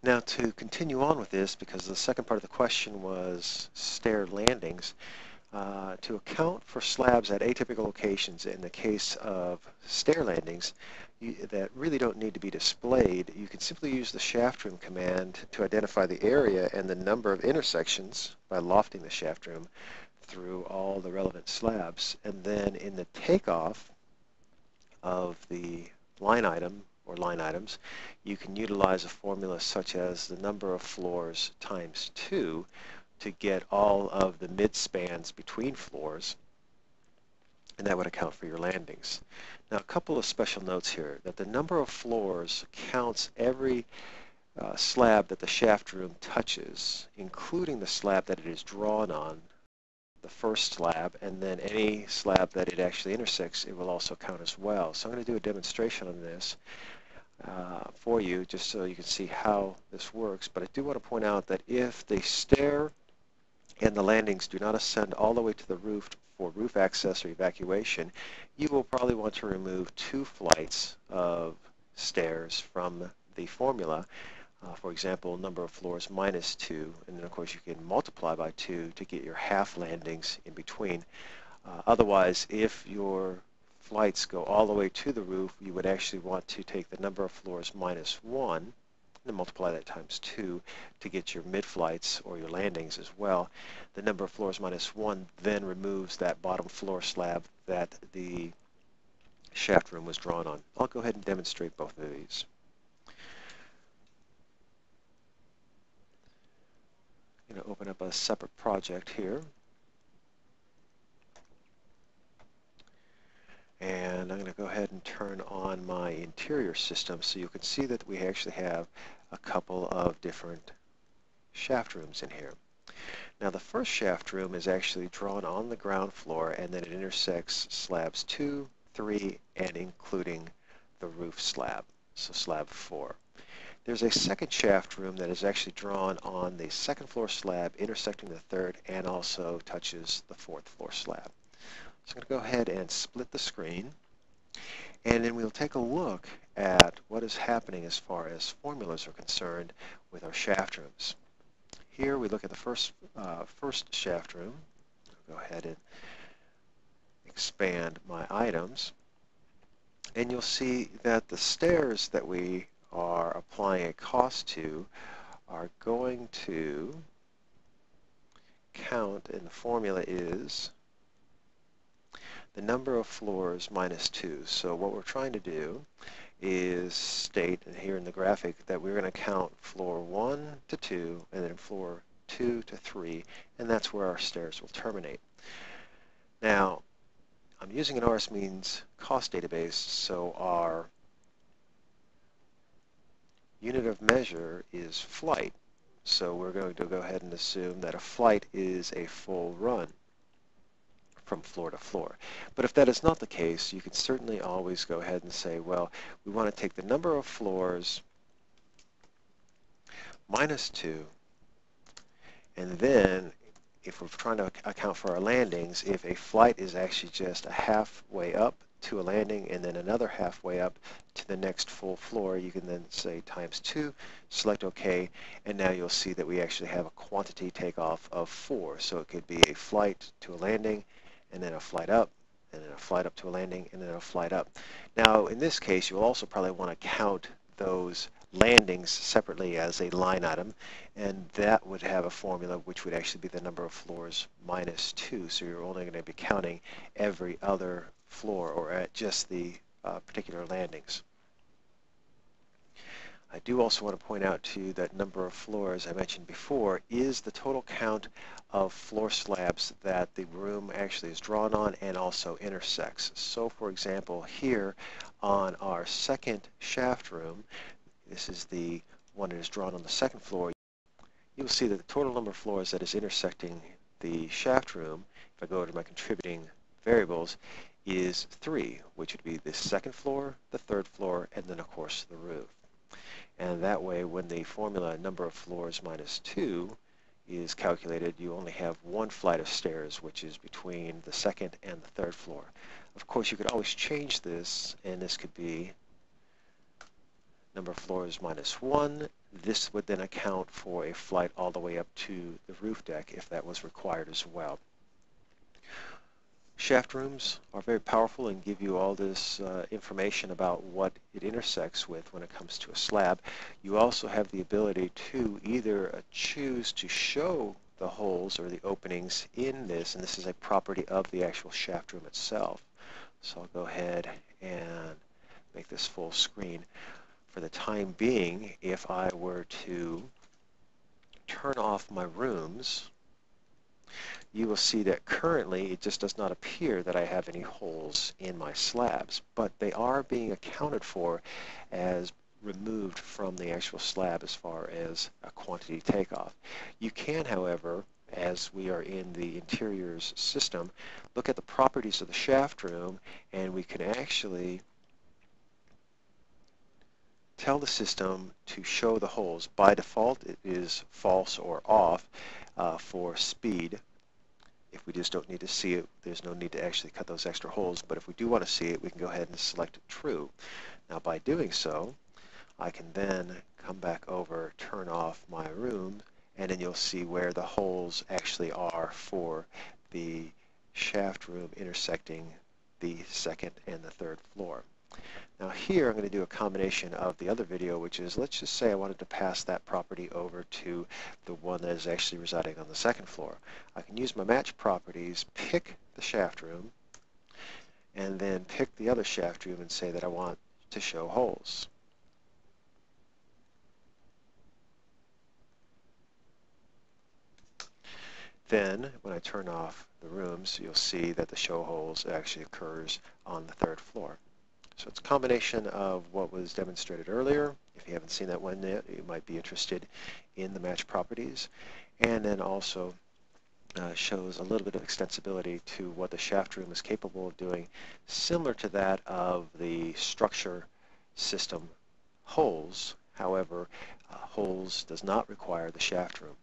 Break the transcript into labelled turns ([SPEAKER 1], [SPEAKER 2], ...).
[SPEAKER 1] Now to continue on with this, because the second part of the question was stair landings, to account for slabs at atypical locations in the case of stair landings that really don't need to be displayed, you can simply use the shaft room command to identify the area and the number of intersections by lofting the shaft room through all the relevant slabs. And then in the takeoff of the line item or line items, you can utilize a formula such as the number of floors times 2 to get all of the mid-spans between floors, and that would account for your landings. Now, a couple of special notes here, that the number of floors counts every slab that the shaft room touches, including the slab that it is drawn on, the first slab, and then any slab that it actually intersects, it will also count as well. So I'm going to do a demonstration on this for you, just so you can see how this works. But I do want to point out that if the stair and the landings do not ascend all the way to the roof for roof access or evacuation, you will probably want to remove 2 flights of stairs from the formula. For example, number of floors minus 2, and then of course you can multiply by 2 to get your half landings in between. Otherwise, if your flights go all the way to the roof, you would actually want to take the number of floors minus 1 and multiply that times 2 to get your mid-flights or your landings as well. The number of floors minus 1 then removes that bottom floor slab that the shaft room was drawn on. I'll go ahead and demonstrate both of these. I'm going to open up a separate project here. And I'm going to go ahead and turn on my interior system so you can see that we actually have a couple of different shaft rooms in here. Now the first shaft room is actually drawn on the ground floor, and then it intersects slabs 2, 3, and including the roof slab, so slab 4. There's a second shaft room that is actually drawn on the second floor slab, intersecting the third, and also touches the fourth floor slab. So I'm going to go ahead and split the screen, and then we'll take a look at what is happening as far as formulas are concerned with our shaft rooms. Here we look at the first shaft room. I'll go ahead and expand my items, and you'll see that the stairs that we are applying a cost to are going to count, and the formula is the number of floors minus 2. So what we're trying to do is state here in the graphic that we're going to count floor 1 to 2 and then floor 2 to 3, and that's where our stairs will terminate. Now, I'm using an RS means cost database, so our unit of measure is flight. So we're going to go ahead and assume that a flight is a full run from floor to floor. But if that is not the case, you can certainly always go ahead and say, well, we want to take the number of floors minus 2, and then if we're trying to account for our landings, if a flight is actually just a halfway up to a landing and then another halfway up to the next full floor, you can then say times 2, select OK, and now you'll see that we actually have a quantity takeoff of 4. So it could be a flight to a landing, and then a flight up, and then a flight up to a landing, and then a flight up. Now, in this case, you'll also probably want to count those landings separately as a line item, and that would have a formula which would actually be the number of floors minus 2. So you're only going to be counting every other floor, or at just the particular landings. I do also want to point out to you that number of floors I mentioned before is the total count of floor slabs that the room actually is drawn on and also intersects. So for example, here on our second shaft room, this is the one that is drawn on the second floor, you'll see that the total number of floors that is intersecting the shaft room, if I go to my contributing variables, is 3, which would be the second floor, the third floor, and then of course the roof. And that way, when the formula number of floors minus 2 is calculated, you only have 1 flight of stairs, which is between the second and the third floor. Of course, you could always change this, and this could be number of floors -1. This would then account for a flight all the way up to the roof deck if that was required as well. Shaft rooms are very powerful and give you all this information about what it intersects with when it comes to a slab. You also have the ability to either choose to show the holes or the openings in this, and this is a property of the actual shaft room itself. So I'll go ahead and make this full screen. For the time being, if I were to turn off my rooms, you will see that currently it just does not appear that I have any holes in my slabs, but they are being accounted for as removed from the actual slab as far as a quantity takeoff. You can, however, as we are in the interiors system, look at the properties of the shaft room, and we can actually tell the system to show the holes. By default, it is false or off for speed. If we just don't need to see it, there's no need to actually cut those extra holes. But if we do want to see it, we can go ahead and select true. Now, by doing so, I can then come back over, turn off my room, and then you'll see where the holes actually are for the shaft room intersecting the second and the third floor. Now here I'm going to do a combination of the other video, which is, let's just say I wanted to pass that property over to the one that is actually residing on the second floor. I can use my match properties, pick the shaft room, and then pick the other shaft room and say that I want to show holes. Then when I turn off the rooms, you'll see that the show holes actually occurs on the third floor. So it's a combination of what was demonstrated earlier. If you haven't seen that one yet, you might be interested in the match properties. And then also shows a little bit of extensibility to what the shaft room is capable of doing, similar to that of the structure system holes. However, holes does not require the shaft room.